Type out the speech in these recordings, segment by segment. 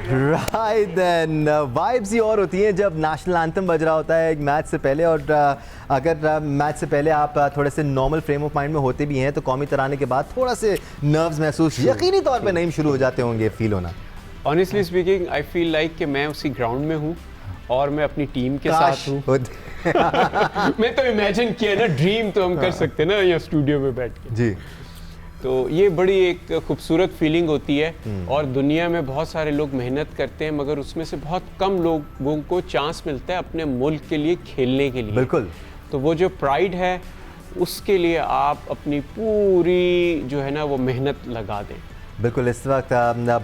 Right then vibes ही और होती हैं जब नेशनल एंथम बज रहा होता है एक मैच से पहले। और अगर मैच से पहले आप थोड़े से नॉर्मल फ्रेम ऑफ माइंड में होते भी हैं तो कौमी तराने के बाद थोड़ा से नर्व्स महसूस यकीनी तौर पे नहीं शुरू हो जाते होंगे फील होना। Honestly speaking I feel like कि मैं उसी ग्राउंड में हूँ और मैं अपनी टीम के साथ हूँ। मैं तो इमेजिन किया ना, ड्रीम तो हम कर सकते हैं ना यहाँ स्टूडियो में बैठ के जी। तो ये बड़ी एक खूबसूरत फीलिंग होती है। और दुनिया में बहुत सारे लोग मेहनत करते हैं मगर उसमें से बहुत कम लोगों को चांस मिलता है अपने मुल्क के लिए खेलने के लिए। बिल्कुल। तो वो जो प्राइड है उसके लिए आप अपनी पूरी जो है ना वो मेहनत लगा दें। बिल्कुल। इस वक्त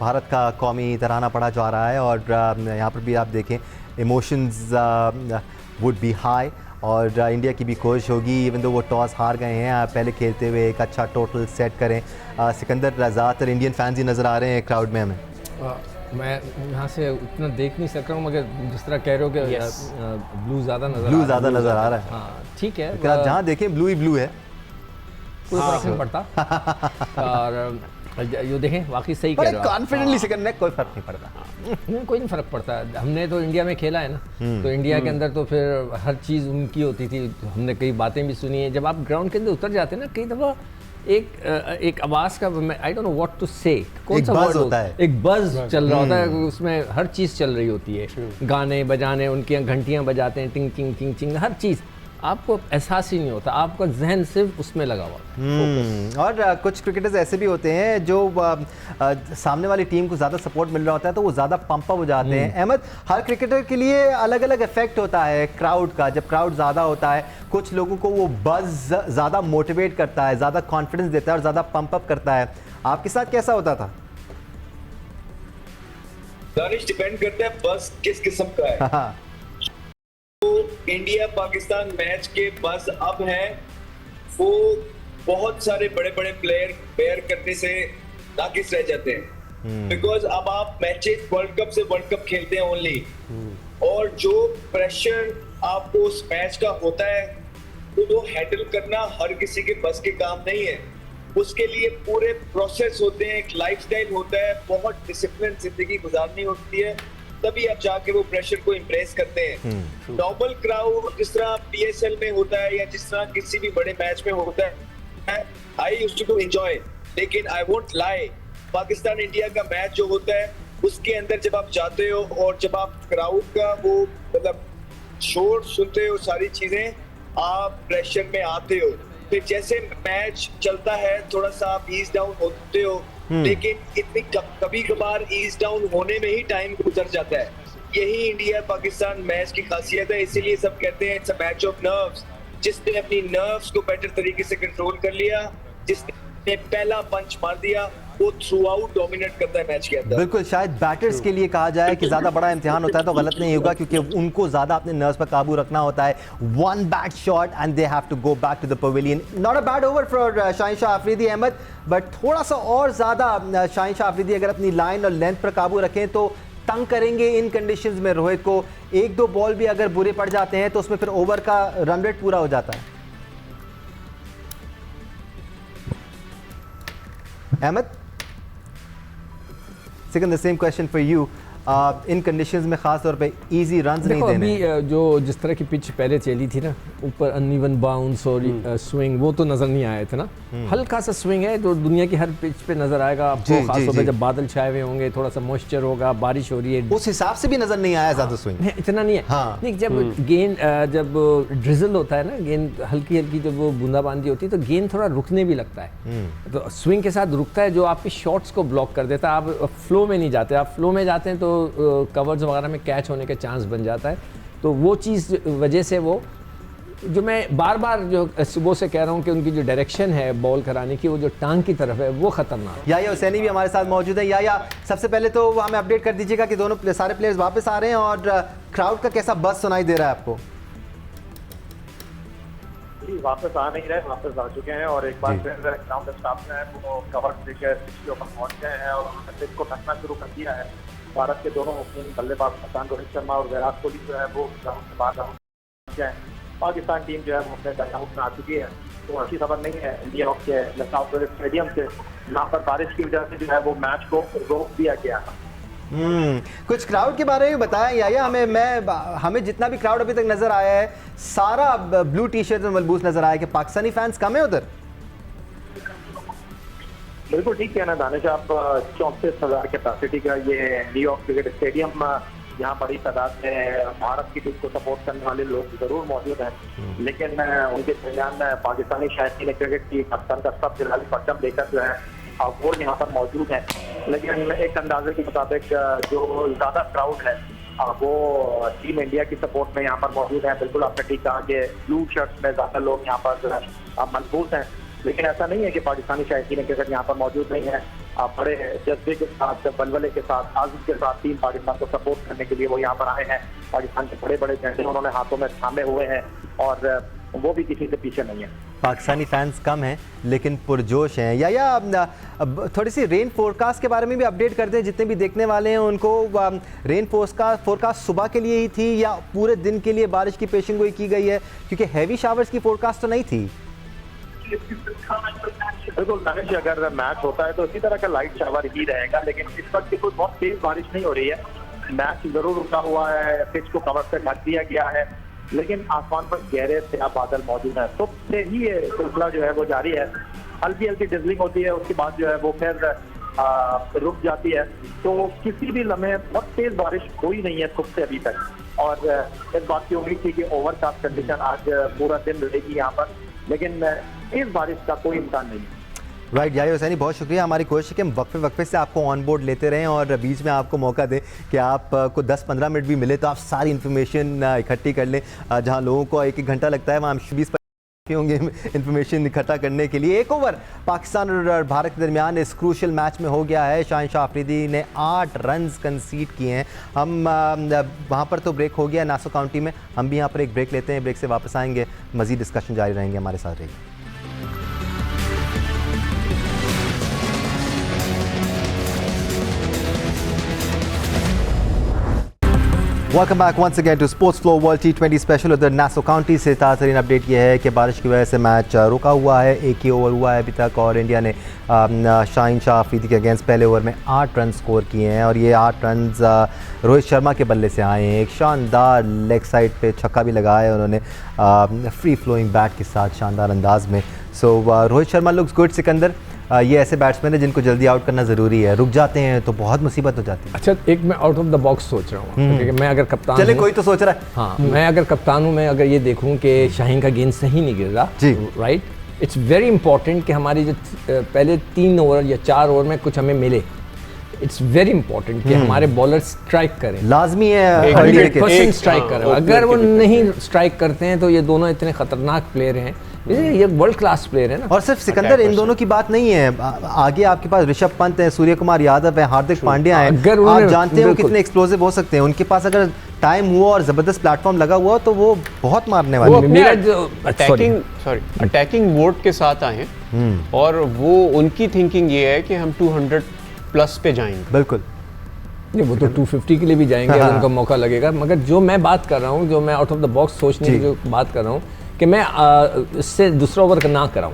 भारत का कौमी तराना पढ़ा जा रहा है और यहाँ पर भी आप देखें इमोशंस वुड बी हाई और इंडिया की भी कोशिश होगी इवन दो वो टॉस हार गए हैं पहले खेलते हुए एक अच्छा टोटल सेट करें। सिकंदर ज़्यादातर इंडियन फैंस ही नज़र आ रहे हैं क्राउड में हमें। मैं यहाँ से उतना देख नहीं सक रहा हूँ मगर जिस तरह कह रहे हो कि ब्लू ज़्यादा नज़र आ रहा है। हाँ ठीक है, आप जहाँ देखें ब्लू ही ब्लू है, कोई फर्क नहीं पड़ता। और यो देखें वाकई सही कह रहे हो कॉन्फिडेंटली सेकंड में कोई फर्क नहीं पड़ता। नहीं, कोई नहीं फर्क पड़ता। हमने तो इंडिया में खेला है ना, तो इंडिया के अंदर तो फिर हर चीज़ उनकी होती थी। हमने कई बातें भी सुनी है। जब आप ग्राउंड के अंदर उतर जाते हैं ना, कई दफ़ा एक आवाज़ का I don't know what to say, कौन सा वर्ड होता है, एक बज़ चल रहा होता है, उसमें हर चीज़ चल रही होती है। गाने बजाने, उनकी घंटियाँ बजाते हैं, टिंग टिंग टिंग टिंग, हर चीज़ आपको एहसास ही नहीं होता, आपका जहन सिर्फ उसमें लगा हुआ। और कुछ क्रिकेटर्स ऐसे भी होते हैं जो सामने वाली टीम को ज़्यादा सपोर्ट मिल रहा होता है तो वो ज़्यादा पंप अप हो जाते हैं। अहमद, हर क्रिकेटर के लिए अलग अलग इफेक्ट होता है क्राउड का। जब क्राउड ज़्यादा होता है कुछ लोगों को वो बज़ ज़्यादा मोटिवेट करता है, ज़्यादा कॉन्फिडेंस देता है और ज़्यादा पंप अप करता है। आपके साथ कैसा होता था? डिपेंड करता है बस किस किस्म का है। इंडिया पाकिस्तान मैच के बस अब हैं वो बहुत सारे बड़े बड़े प्लेयर बेयर करने से नाकिस रह जाते हैं। बिकॉज अब आप मैचेस वर्ल्ड कप से वर्ल्ड कप खेलते हैं ओनली, और जो प्रेशर आपको उस मैच का होता है वो हैंडल करना हर किसी के बस के काम नहीं है। उसके लिए पूरे प्रोसेस होते हैं, एक लाइफस्टाइल होता है, बहुत डिसिप्लिन जिंदगी गुजारनी होती है, तभी आप जाके वो प्रेशर को इम्प्रेस करते हैं। नॉर्मल क्राउड जिस तरह पीएसएल में होता है या जिस तरह किसी भी बड़े मैच में होता है, आई यूज्ड टू एंजॉय। लेकिन I won't lie, Pakistan India का मैच जो होता है उसके अंदर जब आप जाते हो और जब आप क्राउड का वो मतलब शोर सुनते हो, सारी चीजें, आप प्रेशर में आते हो। फिर जैसे मैच चलता है थोड़ा सा आप ईज डाउन होते हो, लेकिन इतनी कभी कभार ईज डाउन होने में ही टाइम गुजर जाता है। यही इंडिया पाकिस्तान मैच की खासियत है, इसीलिए सब कहते हैं it's a match of nerves. जिसने अपनी नर्व्स को बेटर तरीके से कंट्रोल कर लिया, जिसने पहला पंच मार दिया, वो थ्रू आउट डोमिनेट करता है मैच के अंदर। बिल्कुल। शायद बैटर्स के लिए कहा जाए कि ज़्यादा बड़ा इम्तिहान होता है तो गलत नहीं होगा, क्योंकि उनको ज़्यादा अपने नर्व्स पर काबू रखना होता है। One bat shot and they have to go back to the pavilion. Not a bad over for Shaheen Shah Afridi Ahmed, but थोड़ा सा और ज़्यादा शाहीन शाह अफरीदी अगर अपनी लाइन और लेंथ पर काबू रखें तो तंग करेंगे इन कंडीशंस में रोहित को। एक दो बॉल भी अगर बुरे पड़ जाते हैं तो उसमें फिर ओवर का रन रेट पूरा हो जाता है। Ahmed, Second, the same question for you. इन कंडीशंस में खास तौर पे इजी रन्स नहीं देने। अभी जो जिस तरह की पिच पहले चली थी ना, ऊपर अनइवन बाउंस और स्विंग, वो तो नजर नहीं आए थे ना। हल्का सा स्विंग है जो दुनिया की हर पिच पे नजर आएगा आपको, खासतौर पे जब बादल छाए हुए होंगे, थोड़ा सा मॉइस्चर होगा, बारिश हो रही है, उस हिसाब से भी नजर नहीं आया ज्यादा स्विंग। इतना नहीं है। नहीं, जब गेंद जब ड्रिजल होता है ना, गेंद हल्की हल्की जब वो बूंदाबांदी होती है तो गेंद थोड़ा रुकने भी लगता है। तो स्विंग के साथ रुकता है जो आपके शॉट्स को ब्लॉक कर देता है। आप फ्लो में नहीं जाते, आप फ्लो में जाते हैं तो कवर्स वगैरह में कैच होने का चांस बन जाता है। तो वो चीज़ वजह से वो जो मैं बार बार जो सुबह से कह रहा हूँ कि उनकी जो डायरेक्शन है बॉल कराने की, वो जो टांग की तरफ है वो खतरनाक है। याया हुसैनी भी हमारे साथ मौजूद है। याया, सबसे पहले तो हमें अपडेट कर दीजिएगा कि दोनों सारे प्लेयर्स वापस आ रहे हैं और क्राउड का कैसा बस सुनाई दे रहा है आपको? वापस आ नहीं रहे, वापस आ चुके हैं और एक बार फिर ग्राउंड स्टाफ है वो कवर देकर पिछले ऊपर पहुंच गए हैं और उन्होंने पिच को ढकना शुरू कर दिया है। भारत के दोनों ओपनिंग बल्लेबाज कप्तान रोहित शर्मा और विराट कोहली जो है वो ग्राउंड से बाहर पहुंच गए। पाकिस्तान टीम जो है वो अपने डगआउट में आ चुकी है। तो अच्छी खबर नहीं है इंडिया के लखनऊ स्टेडियम से, जहाँ पर बारिश की वजह से जो है वो मैच को रोक दिया गया। कुछ क्राउड के बारे में बताया या हमें जितना भी क्राउड अभी तक नजर आया है सारा ब्लू टी शर्ट में मलबूस नजर आया कि पाकिस्तानी फैंस कम है उधर। बिल्कुल ठीक है ना दानिश, आप 34,000 कैपेसिटी का ये न्यूयॉर्क क्रिकेट स्टेडियम, यहाँ बड़ी तादाद में भारत की टीम को सपोर्ट करने वाले लोग जरूर मौजूद हैं, लेकिन उनके दरमियान पाकिस्तानी शायकीन क्रिकेट की कप्तान का सब फिलहाल परचम लेकर जो है वो यहाँ पर मौजूद है। लेकिन एक अंदाजे के मुताबिक जो ज्यादा क्राउड है वो टीम इंडिया की सपोर्ट में यहाँ पर मौजूद है। बिल्कुल आपने ठीक कहा कि ब्लू शर्ट्स में ज्यादा लोग यहाँ पर मलबूस हैं, लेकिन ऐसा नहीं है कि पाकिस्तानी शायकीन क्रिकेट यहाँ पर मौजूद नहीं है। बड़े जज्बे के साथ, बलबले के साथ, आज़म के साथ टीम पाकिस्तान को सपोर्ट करने के लिए वो यहाँ पर आए हैं। पाकिस्तान के बड़े बड़े झंडे उन्होंने हाथों में थामे हुए हैं और वो भी किसी से पीछे नहीं है। पाकिस्तानी फैंस कम हैं लेकिन पुरजोश हैं। या थोड़ी सी रेन फोरकास्ट के बारे में भी अपडेट कर दें, जितने भी देखने वाले हैं उनको। रेन फोरकास्ट सुबह के लिए ही थी या पूरे दिन के लिए बारिश की पेशिंगोई की गई है, क्योंकि हैवी शावर्स की फोरकास्ट तो नहीं थी। बिल्कुल दानिश, अगर मैच होता है तो इसी तरह का लाइट शावर ही रहेगा, लेकिन इस वक्त कोई बहुत तेज बारिश नहीं हो रही है। मैच जरूर रुका हुआ है, पिच को कवर से ढक दिया गया है, लेकिन आसमान पर गहरे स्याह बादल मौजूद हैं। सुबह से ही ये सिलसिला जो है वो जारी है। हल्की हल्की डिजलिंग होती है, उसके बाद जो है वो फिर रुक जाती है। तो किसी भी लम्हे बहुत तेज बारिश हुई नहीं है सुबह से अभी तक, और इस बात की उम्मीद थी कि ओवरकास्ट कंडीशन आज पूरा दिन रहेगी यहाँ पर, लेकिन तेज बारिश का कोई इम्कान नहीं है। राइट याहिया हुसैनी, बहुत शुक्रिया। हमारी कोशिश है कि हम वक्फे से आपको ऑन बोर्ड लेते रहें और बीच में आपको मौका दें कि आपको 10-15 मिनट भी मिले तो आप सारी इन्फॉर्मेशन इकट्ठी कर लें। जहां लोगों को 1-1 घंटा लगता है वहाँ 20 होंगे इन्फॉर्मेशन इकट्ठा करने के लिए। एक ओवर पाकिस्तान और भारत के दरमियान इस क्रूशल मैच में हो गया है। शाहिनशाह अफरीदी ने 8 रन्स कंसीड किए हैं। हम वहाँ पर तो ब्रेक हो गया नासो काउंटी में, हम भी यहाँ पर एक ब्रेक लेते हैं। ब्रेक से वापस आएंगे, मज़ीद डिस्कशन जारी रहेंगे, हमारे साथ रहिए। Welcome back once again to sports flow world T20 special. उधर नासो काउंटी से ताज़ा तरीन अपडेट ये है कि बारिश की वजह से मैच रुका हुआ है। एक ही ओवर हुआ है अभी तक और इंडिया ने शाहिनशाह अफरीदी के अगेंस्ट पहले ओवर में 8 रन स्कोर किए हैं और ये 8 रन रोहित शर्मा के बल्ले से आए हैं। एक शानदार लेग साइड पे छक्का भी लगाया है उन्होंने फ्री फ्लोइंग बैट के साथ शानदार अंदाज में। सो रोहित शर्मा लुक्स गुड। सिकंदर, ये ऐसे बैट्समैन है जिनको जल्दी आउट करना ज़रूरी है, रुक जाते हैं तो बहुत मुसीबत हो जाती है। अच्छा, एक मैं आउट ऑफ द बॉक्स सोच रहा हूँ कि मैं अगर कप्तान चले कोई तो सोच रहा है। हाँ, मैं अगर कप्तान हूँ, मैं अगर ये देखूँ कि शाहीन का गेंद सही नहीं गिर रहा, राइट, इट्स वेरी इंपॉर्टेंट कि हमारी जो पहले 3 ओवर या 4 ओवर में कुछ हमें मिले। इट्स वेरी इंपॉर्टेंट कि हमारे बॉलर स्ट्राइक करें, लाजमी है 100% स्ट्राइक करें। अगर वो नहीं स्ट्राइक करते हैं तो ये दोनों इतने खतरनाक प्लेयर हैं, ये वर्ल्ड क्लास प्लेयर है ना। और सिर्फ सिकंदर, इन दोनों की बात नहीं है, आगे आपके पास ऋषभ पंत है, सूर्य कुमार यादव है, हार्दिक पांड्या है। आप जानते हो कितने एक्सप्लोसिव हो सकते हैं। उनके पास अगर टाइम हुआ और जबरदस्त प्लेटफॉर्म लगा हुआ तो वो बहुत मारने वाले हैं। मेरा जो अटैकिंग मोड के साथ आए और वो उनकी थिंकिंग ये है कि हम 200 प्लस पे जाएंगे। बिल्कुल नहीं, वो तो 250 के लिए भी जाएंगे अगर उनका मौका लगेगा। मगर जो मैं बात कर रहा हूँ, जो मैं आउट ऑफ द बॉक्स सोचने की जो बात कर रहा हूँ कि मैं इससे दूसरा ओवर ना कराऊं,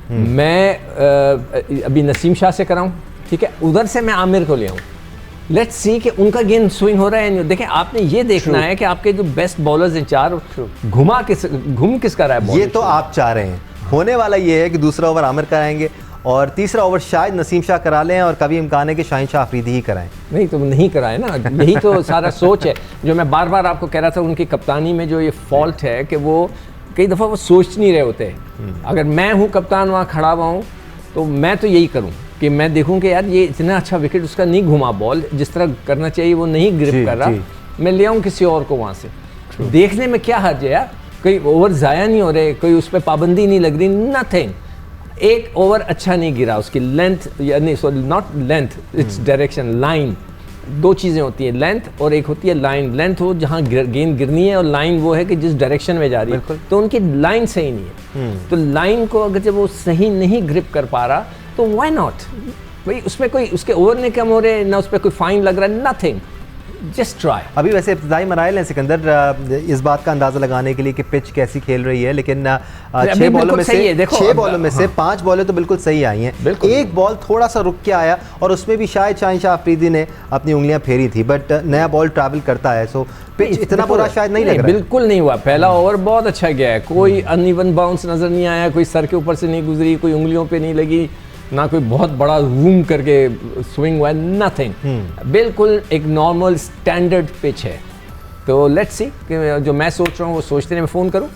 मैं अभी नसीम शाह से कराऊं, ठीक है, उधर से मैं आमिर को ले आऊं। लेट्स सी कि उनका गेंद स्विंग हो रहा है। देखें, आपने ये देखना है कि आपके जो बेस्ट बॉलर्स हैं 4 घूम किसका रहा है। ये तो आप चाह रहे हैं, होने वाला ये है कि दूसरा ओवर आमिर कराएंगे और तीसरा ओवर शायद नसीम शाह करा लें और कभी इम्कान है कि शाहिनशाह अफरीदी ही कराएं। नहीं तो नहीं कराए ना, यही तो सारा सोच है जो मैं बार बार आपको कह रहा था। उनकी कप्तानी में जो ये फॉल्ट है कि वो कई दफ़ा वो सोच नहीं रहे होते। अगर मैं हूँ कप्तान, वहाँ खड़ा हुआ हूँ, तो मैं तो यही करूँ कि मैं देखूँ कि यार ये इतना अच्छा विकेट उसका नहीं घुमा, बॉल जिस तरह करना चाहिए वो नहीं ग्रिप कर रहा, मैं ले आऊँ किसी और को वहाँ से। देखने में क्या हर्ज है यार, कोई ओवर ज़ाया नहीं हो रहे, कोई उस पर पाबंदी नहीं लग रही, नथिंग। एक ओवर अच्छा नहीं गिरा, उसकी लेंथ या नहीं, sorry not length, its direction, line. 2 चीज़ें होती हैं, लेंथ और एक होती है लाइन। लेंथ हो जहाँ गेंद गिरनी है और लाइन वो है कि जिस डायरेक्शन में जा रही है, तो उनकी लाइन सही नहीं है। तो लाइन को अगर जब वो सही नहीं ग्रिप कर पा रहा तो व्हाई नॉट भाई, उसमें कोई उसके ओवर नहीं कम हो रहे, ना उस पर कोई फाइन लग रहा है, नथिंग। Just try. अभी वैसे इब्तिदाई मराइल हैं सिकंदर, इस बात का अंदाजा लगाने के लिए कि पिच कैसी खेल रही है, लेकिन 6 बॉलों में से 6 बॉलों में से 5 बॉलें तो बिल्कुल सही आई हैं। एक बॉल थोड़ा सा रुक के आया और उसमें भी शायद शाहिन अफरीदी ने अपनी उंगलियां फेरी थी, बट नया बॉल ट्रैवल करता है, सो पिच इतना बुरा शायद नहीं लग रहा है। बिल्कुल नहीं हुआ, पहला ओवर बहुत अच्छा गया है, कोई अनइवन बाउंस नजर नहीं आया, कोई सर के ऊपर से नहीं गुजरी, कोई उंगलियों पे नहीं लगी, ना कोई बहुत बड़ा रूम करके स्विंग हुआ, नथिंग। बिल्कुल एक नॉर्मल स्टैंडर्ड पिच है। तो लेट्स सी कि जो मैं सोच रहा हूँ वो सोचते हैं मैं फ़ोन करूँ।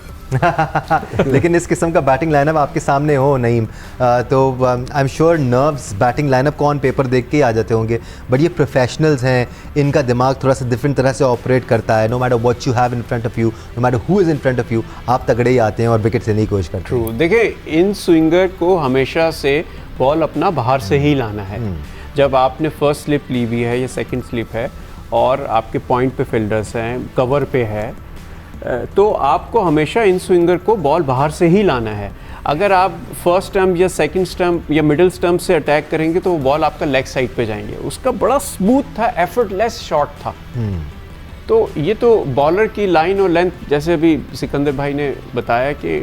लेकिन इस किस्म का बैटिंग लाइनअप आपके सामने हो नईम, तो I am sure nerves batting lineup को ऑन पेपर देख के ही आ जाते होंगे, बट ये प्रोफेशनल्स हैं, इनका दिमाग थोड़ा सा डिफरेंट तरह से ऑपरेट करता है। No matter what you have in front of you, no matter who is in front of you, आप तगड़े ही आते हैं और विकेट लेने की कोशिश करते हैं। ट्रू, देखिए इन स्विंगर को हमेशा से बॉल अपना बाहर से ही लाना है। जब आपने फर्स्ट स्लिप ली हुई है या सेकंड स्लिप है और आपके पॉइंट पे फील्डर्स हैं, कवर पे है, तो आपको हमेशा इन स्विंगर को बॉल बाहर से ही लाना है। अगर आप फर्स्ट स्टंप या सेकंड स्टंप या मिडिल स्टंप से अटैक करेंगे तो वो बॉल आपका लेग साइड पे जाएंगे। उसका बड़ा स्मूथ था, एफर्टलेस शॉट था। तो ये तो बॉलर की लाइन और लेंथ, जैसे अभी सिकंदर भाई ने बताया कि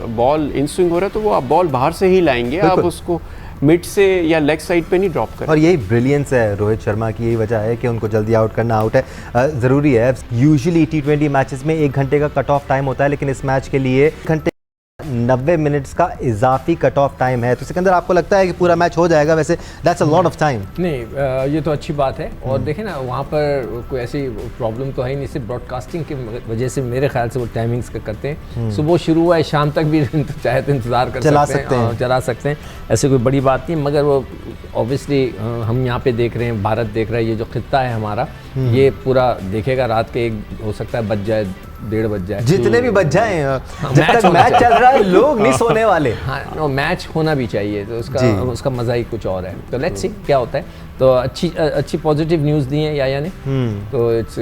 बॉल इन स्विंग हो रहा है तो वो आप बॉल बाहर से ही लाएंगे, आप उसको मिड से या लेग साइड पे नहीं ड्रॉप करें। और यही ब्रिलियंस है रोहित शर्मा की, यही वजह है कि उनको जल्दी आउट करना आउट है ज़रूरी है। यूजुअली T20 मैचेस में 1 घंटे का कट ऑफ टाइम होता है, लेकिन इस मैच के लिए 1 घंटे 90 मिनट्स का इजाफी कट ऑफ टाइम है। तो सिकंदर आपको लगता है कि पूरा मैच हो जाएगा? वैसे that's a lot of time. नहीं, ये तो अच्छी बात है। और देखें ना, वहाँ पर कोई ऐसी प्रॉब्लम तो है ही नहीं, सिर्फ ब्रॉडकास्टिंग की वजह से मेरे ख्याल से वो टाइमिंग्स का करते हैं। सुबह शुरू हुआ है, शाम तक भी चाहे तो इंतज़ार कर चला सकते हैं, ऐसे कोई बड़ी बात नहीं। मगर वो ऑब्वियसली हम यहाँ पे देख रहे हैं, भारत देख रहा है, ये जो खित्ता है हमारा, ये पूरा देखेगा। रात के 1 हो सकता है बज जाए, 1:30 बज जाए, जितने भी बज जाए, जब तक मैच चल रहा है लोग नहीं सोने वाले। हाँ, मैच होना भी चाहिए, तो उसका मज़ा ही कुछ और है। तो लेट्स सी क्या होता है। तो अच्छी पॉजिटिव न्यूज़ दी है याया ने, तो इट्स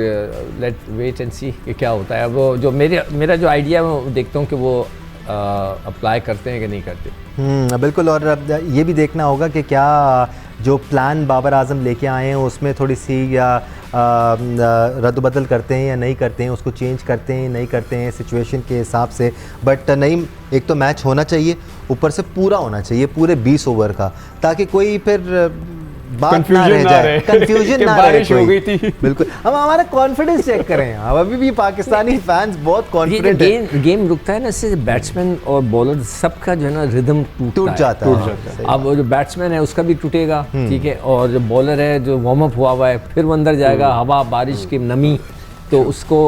लेट वेट एंड सी कि क्या होता है। वो जो मेरा जो आइडिया है वो देखता हूँ कि वो अप्लाई करते हैं कि नहीं करते। बिल्कुल, और ये भी देखना होगा कि क्या जो प्लान बाबर आजम लेके आए हैं उसमें थोड़ी सी या रद्द-बदल करते हैं या नहीं करते हैं, उसको चेंज करते हैं नहीं करते हैं सिचुएशन के हिसाब से। बट नहीं, एक तो मैच होना चाहिए, ऊपर से पूरा होना चाहिए, पूरे 20 ओवर का, ताकि कोई फिर बात ना रह जाए, कंफ्यूजन ना रहे। बारिश हो गई थी। बिल्कुल, हम हमारा कॉन्फिडेंस चेक करें। अब अभी भी पाकिस्तानी फैंस बहुत कॉन्फिडेंट है। गेम रुकता है ना, इससे बैट्समैन और बॉलर सबका जो है ना रिदम टूट जाता है। अब जो बैट्समैन है उसका भी टूटेगा, ठीक है, और जो बॉलर है जो वार्म अप हुआ है फिर वो अंदर जाएगा, हवा बारिश की नमी, तो उसको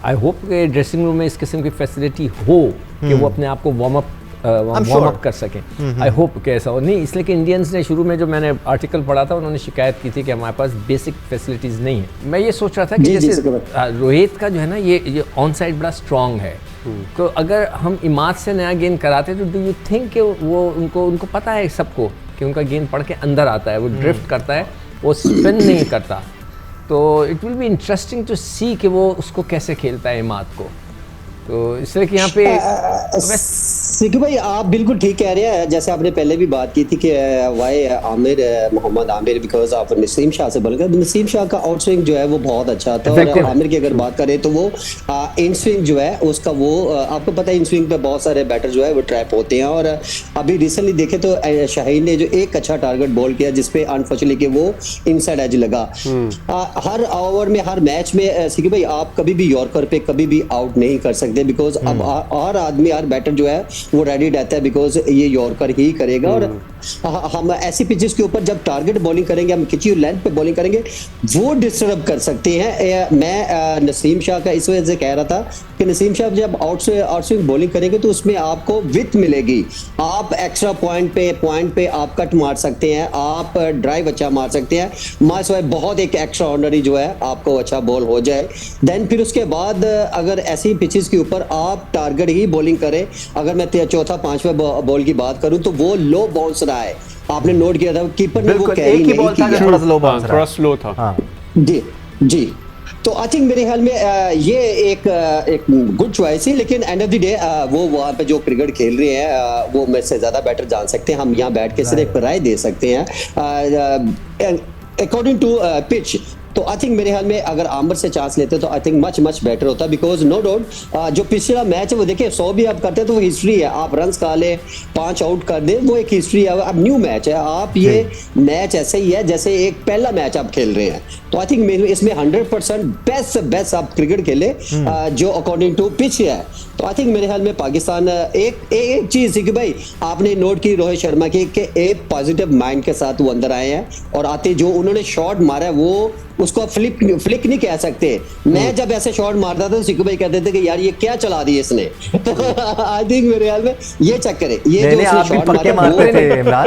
आई होप कि ड्रेसिंग रूम में इस किस्म की फैसिलिटी हो कि वो अपने आप को वार्म अप कर सकें। आई होप कि ऐसा हो। नहीं, इसलिए कि इंडियंस ने शुरू में जो मैंने आर्टिकल पढ़ा था उन्होंने शिकायत की थी कि हमारे पास बेसिक फैसिलिटीज़ नहीं है। मैं ये सोच रहा था कि जैसे रोहित का जो है ना ये ऑन साइड बड़ा स्ट्रॉन्ग है, तो अगर हम इमाद से नया गेंद कराते तो डू यू थिंक कि वो उनको पता है सबको कि उनका गेंद पड़ के अंदर आता है, वो ड्रिफ्ट करता है, वो स्पिन नहीं करता। तो it will be interesting to see कि वो उसको कैसे खेलता है इमाद को। तो इसलिए कि यहाँ पे सिक्की भाई आप बिल्कुल ठीक कह रहे हैं। जैसे आपने पहले भी बात की थी कि वाई मोहम्मद आमिर बिकॉज आप नसीम शाह से बोल गए। नसीम शाह का आउट स्विंग जो है वो बहुत अच्छा था, और आमिर की अगर बात करें तो वो इन स्विंग जो है उसका वो आपको पता है इन स्विंग पे बहुत सारे बैटर जो है वो ट्रैप होते हैं। और अभी रिसेंटली देखे तो शाहीन ने जो एक अच्छा टारगेट बॉल किया जिसपे अनफॉर्चुनेटली कि वो इनसाइड एज लगा। हर ओवर में हर मैच में सिक्की भाई आप कभी भी यॉर्कर पे कभी भी आउट नहीं कर सकते, बिकॉज अब हर आदमी हर बैटर जो है वो रेडी रहता है बिकॉज ये यॉर्कर ही करेगा। और हम ऐसी पिचेस के ऊपर जब टारगेट बॉलिंग करेंगे, हम खिंची हुई लेंथ पे बॉलिंग करेंगे, वो डिस्टर्ब कर सकते हैं। मैं नसीम शाह का इस वजह से कह रहा था कि नसीम शाह जब आउट स्विंग बॉलिंग करेंगे तो उसमें आपको विथ मिलेगी, आप एक्स्ट्रा पॉइंट पे आप कट मार सकते हैं, आप ड्राइव अच्छा मार सकते हैं, मास बहुत एक एक्स्ट्रा ऑर्डिनरी जो है आपको अच्छा बॉल हो जाए। देन फिर उसके बाद अगर ऐसी पिचेस के ऊपर आप टारगेट ही बॉलिंग करें, अगर मैं चौथा पांचवें बॉल की बात करूं तो वो लो बाउंस रहा है, आपने नोट किया था कीपर ने वो कैरी नहीं किया, थोड़ा स्लो था। जी तो आई थिंक मेरे ख्याल में ये एक गुड चॉइस है। लेकिन एंड ऑफ द डे वो वहाँ पे जो क्रिकेट खेल रहे हैं वो मेरे से ज्यादा बेटर जान सकते हैं, हम यहाँ बैठ के सिर्फ राय दे सकते हैं। अकॉर्डिंग टू पिच तो आई थिंक मेरे ख्याल में अगर आमिर से चांस लेते तो I think much much better होता, बिकॉज नो डाउट जो पिछला मैच है वो देखिए 100 भी आप करते हैं तो वो हिस्ट्री है, आप रन खा ले 5 आउट कर दे वो एक हिस्ट्री है। अब न्यू मैच है, आप ये मैच ऐसे ही है जैसे एक पहला मैच आप खेल रहे हैं, तो आई थिंक इसमें 100% बेस्ट आप क्रिकेट खेले जो अकॉर्डिंग टू पिच है। तो आई थिंक मेरे ख्याल में पाकिस्तान एक चीज थी कि भाई आपने नोट की रोहित शर्मा की कि एक पॉजिटिव माइंड के साथ वो अंदर आए हैं और आते जो उन्होंने शॉट मारा है वो उसको फ्लिक नहीं कह सकते। मैं जब ऐसे शॉट मारता था तो सिक्कू भाई कहते थे कि यार ये क्या चला दी इसने। तो आई थिंक मेरे ख्याल में ये चक्कर है, ये जो आप भी पक्के मारते थे इमरान,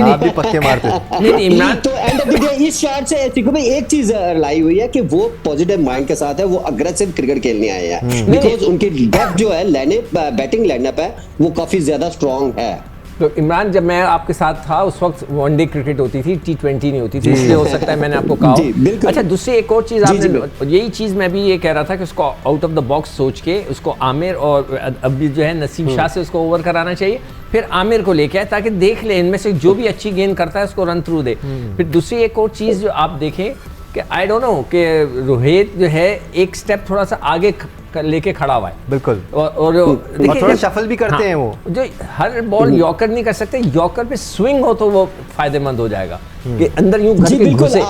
आप भी पक्के मारते थे इमरान। तो एंड ऑफ द डे इस शॉट से सिक्कू भाई एक चीज लाई हुई है कि वो पॉजिटिव माइंड के साथ है, वो अग्रेसिव क्रिकेट खेलने आए हैं बिकॉज उनकी डेप्थ जो है बैटिंग लाइनअप है वो काफी ज्यादा स्ट्रांग है। तो इमरान, जब मैं आपके साथ था उस वक्त वनडे क्रिकेट होती थी, T20 नहीं होती थी, इसलिए हो सकता है मैंने आपको कहा हो। अच्छा, दूसरी एक और चीज़ आपने, यही चीज़ मैं भी ये कह रहा था कि उसको आउट ऑफ द बॉक्स सोच के उसको आमिर और अभी जो है नसीम शाह से उसको ओवर कराना चाहिए, फिर आमिर को लेके आए ताकि देख ले इनमें से जो भी अच्छी गेंद करता है उसको रन थ्रू दे। फिर दूसरी एक और चीज़ जो आप देखें कि आई डोंट नो कि रोहित जो है एक स्टेप थोड़ा सा आगे लेके खड़ा हुआ है बिल्कुल, और थोड़ा शफल भी करते हैं वो, जो हर बॉल यॉर्कर नहीं कर सकते, यॉर्कर पे स्विंग हो तो वो फायदेमंद हो जाएगा कि अंदर यूं घर के घुसे।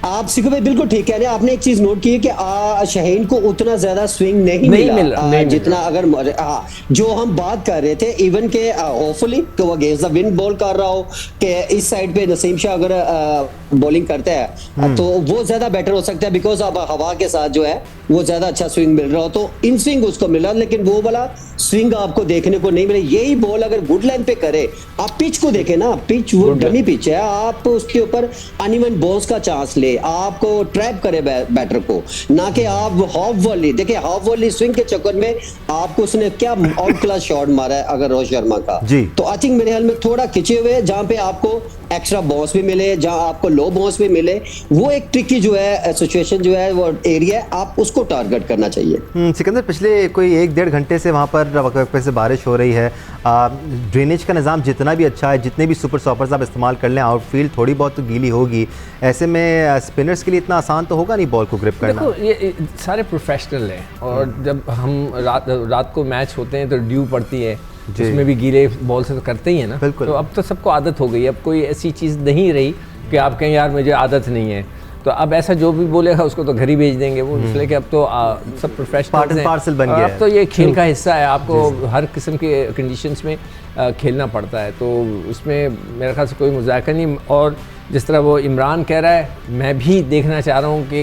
आप सिक्कू भाई बिल्कुल ठीक कह रहे हैं। आपने एक चीज नोट की है कि शाहीन को उतना ज्यादा स्विंग नहीं मिला जितना अगर जो हम बात कर रहे थे इवन के होपफुली कि वो अगेंस्ट द विंड बॉल कर रहा हो कि इस साइड पे नसीम शाह अगर बॉलिंग करता है तो वो ज्यादा बेटर हो सकता है बिकॉज अब हवा के साथ जो है वो ज्यादा अच्छा स्विंग मिल रहा हो, तो इन स्विंग उसको मिला लेकिन वो वाला स्विंग आपको देखने को नहीं मिले। यही बॉल अगर गुड लाइन पे करे, आप पिच को देखें ना, पिच वो डमी पिच है, आप उसके ऊपर अनइवन बॉल्स का चांस ले, आपको ट्रैप करे बैटर को, ना कि आप हाफ वॉली देखिए, हाफ वॉली स्विंग के चक्कर में आपको उसने क्या आउट क्लास शॉट मारा है अगर रोहित शर्मा का। तो आई थिंक मेरे ख्याल में थोड़ा खिंचे हुए जहां पे आपको एक्स्ट्रा बॉल्स भी मिले, जहां आपको लो बॉल्स भी मिले, वो एक ट्रिकी जो है सिचुएशन जो है वो एरिया आप उसको टारगेट करना चाहिए। सिकंदर, पिछले कोई 1-1.5 घंटे से वहाँ पर वक्त से बारिश हो रही है, ड्रेनेज का निज़ाम जितना भी अच्छा है, जितने भी सुपर सॉपर्स आप इस्तेमाल कर लें, आउटफील्ड थोड़ी बहुत तो गीली होगी, ऐसे में स्पिनर्स के लिए इतना आसान तो होगा नहीं बॉल को ग्रिप करना। देखो ये सारे प्रोफेशनल हैं और जब हम रात को मैच होते हैं तो ड्यू पड़ती है, उसमें भी गीले बॉल से तो करते ही है ना, तो अब तो सबको आदत हो गई, अब कोई ऐसी चीज़ नहीं रही कि आप कहें यार मुझे आदत नहीं है, तो अब ऐसा जो भी बोलेगा उसको तो घर ही भेज देंगे वो, इसलिए कि अब तो सब प्रोफेशनल हैं, पार्सल बन गया अब तो ये खेल का हिस्सा है, आपको हर किस्म के कंडीशंस में खेलना पड़ता है, तो उसमें मेरे ख्याल से कोई मजाक नहीं। और जिस तरह वो इमरान कह रहा है, मैं भी देखना चाह रहा हूँ कि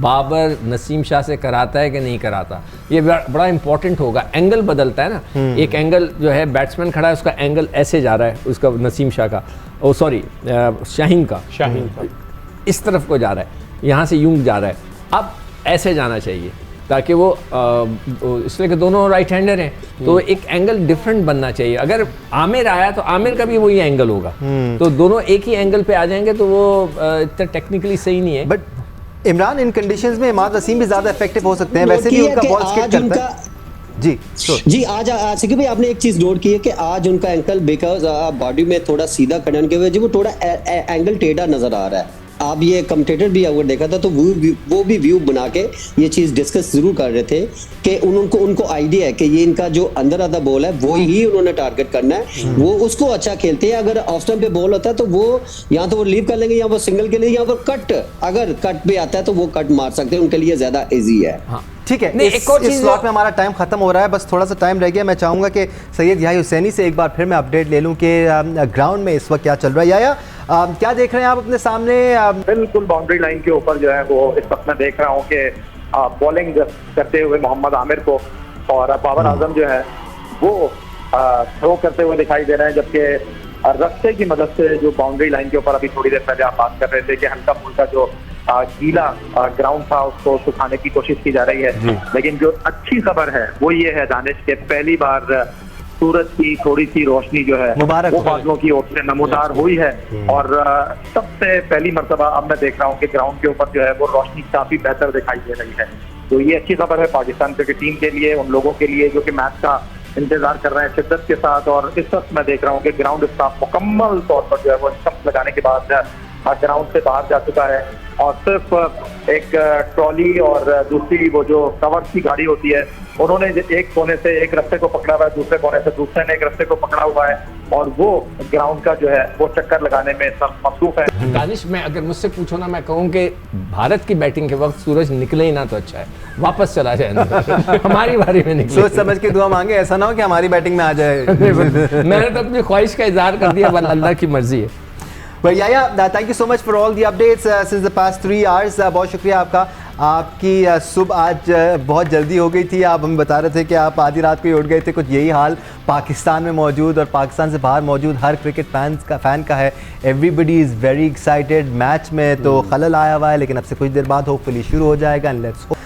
बाबर नसीम शाह से कराता है कि नहीं कराता, ये बड़ा इंपॉर्टेंट होगा। एंगल बदलता है ना, एक एंगल जो है बैट्समैन खड़ा है उसका एंगल ऐसे जा रहा है, उसका नसीम शाह का, ओ सॉरी शाहीन का इस तरफ को जा रहा है, यहाँ से यूं जा रहा है, अब ऐसे जाना चाहिए ताकि वो इसलिए कि दोनों राइट हैंडर हैं तो एक एंगल डिफरेंट बनना चाहिए। अगर आमिर आया तो आमिर का भी वही एंगल होगा, तो दोनों एक ही एंगल पे आ जाएंगे तो वो इतना टेक्निकली सही नहीं है। बट इमरान, इन कंडीशंस में इमाद वसीम भी ज़्यादा इफेक्टिव हो सकते हैं, वैसे भी उनका बॉल स्किप करता है। जी आज सिक्की भाई आपने एक चीज नोट की है कि आज उनका एंकल बिकॉज बॉडी में थोड़ा सीधा करने की वजह वो थोड़ा एंगल टेढ़ा नजर आ रहा है। आप ये कमेंटेटर भी अगर देखा था तो वो भी व्यू बना के ये चीज डिस्कस जरूर कर रहे थे कि उनको आइडिया है कि ये इनका जो अंदर आधा बॉल है वो ही उन्होंने टारगेट करना है, वो उसको अच्छा खेलते हैं। अगर ऑफ स्टंप पे बॉल होता है तो वो या तो वो लीव कर लेंगे या वो सिंगल के लिए, या वो कट अगर कट पे आता है तो वो कट मार सकते हैं, उनके लिए ज्यादा इजी है। ठीक है, इस स्लॉट में हमारा टाइम खत्म हो रहा है, बस थोड़ा सा टाइम रह गया। मैं चाहूंगा कि सैयद याह्या हुसैनी से एक बार फिर मैं अपडेट ले लूं कि ग्राउंड में इस वक्त क्या चल रहा है। याह्या, क्या देख रहे हैं आप अपने सामने? बिल्कुल बाउंड्री लाइन के ऊपर जो है वो इस वक्त मैं देख रहा हूँ कि बॉलिंग करते हुए मोहम्मद आमिर को और बाबर आजम जो है वो थ्रो करते हुए दिखाई दे रहे हैं, जबकि रस्ते की मदद से जो बाउंड्री लाइन के ऊपर अभी थोड़ी देर पहले आप बात कर रहे थे कि हल्का फुल्का जो गीला ग्राउंड था उसको सुखाने की कोशिश की जा रही है। लेकिन जो अच्छी खबर है वो ये है दानिश के पहली बार सूरज की थोड़ी सी रोशनी जो है वो बादलों की ओर से नमूदार हुई है और सबसे पहली मर्तबा अब मैं देख रहा हूँ कि ग्राउंड के ऊपर जो है वो रोशनी काफी बेहतर दिखाई दे रही है। तो ये अच्छी खबर है पाकिस्तान क्रिकेट टीम के लिए, उन लोगों के लिए जो कि मैच का इंतजार कर रहे हैं शिद्दत के साथ। और इस वक्त मैं देख रहा हूँ कि ग्राउंड स्टाफ मुकम्मल तौर पर जो है वो स्टंप लगाने के बाद ग्राउंड से बाहर जा चुका है और सिर्फ एक ट्रॉली और दूसरी वो जो कवर की गाड़ी होती है, उन्होंने एक कोने से एक रस्ते को पकड़ा हुआ है, दूसरे कोने से दूसरे ने एक रस्ते को पकड़ा हुआ है और वो ग्राउंड का जो है वो चक्कर लगाने में सब मसरूफ है। दानिश, मैं अगर मुझसे पूछो ना, मैं कहूँ कि भारत की बैटिंग के वक्त सूरज निकले ही ना तो अच्छा है, वापस चला जाए अंदर। हमारी बारी में निकले। सोच समझ के दुआ मांगे, ऐसा ना हो कि हमारी बैटिंग में आ जाए। मैंने तो अपनी ख्वाहिश का इजहार कर दिया, बस अल्लाह की मर्जी है। But yeah, thank you so much for all the updates since the past 3 hours. बहुत शुक्रिया आपका। आपकी सुबह आज बहुत जल्दी हो गई थी। आप हमें बता रहे थे कि आप आधी रात को ही उठ गए थे। कुछ यही हाल पाकिस्तान में मौजूद और पाकिस्तान से बाहर मौजूद हर क्रिकेट फैन का है। Everybody is very excited. Match में तो खलल आया हुआ है, लेकिन अब से कुछ देर बाद होपफुली शुरू हो जाएगा। And let's hope.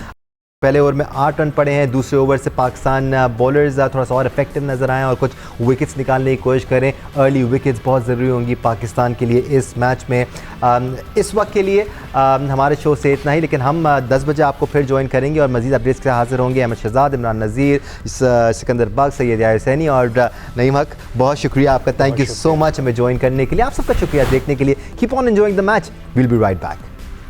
पहले ओवर में 8 रन पड़े हैं। दूसरे ओवर से पाकिस्तान बॉलर्स थोड़ा सा और इफेक्टिव नज़र आए और कुछ विकेट्स निकालने की कोशिश करें। अर्ली विकेट्स बहुत ज़रूरी होंगी पाकिस्तान के लिए इस मैच में। इस वक्त के लिए हमारे शो से इतना ही, लेकिन हम 10 बजे आपको फिर ज्वाइन करेंगे और मज़ीद अपडेट्स के साथ हाजिर होंगे। अहमद शहजाद, इमरान नज़ीर, सिकंदर बग, सैयद यार हुसैनी और नईम हक। बहुत शुक्रिया आपका। थैंक यू सो मच हमें ज्वाइन करने के लिए। आप सबका शुक्रिया देखने के लिए। Keep on enjoying the match. Will be right back.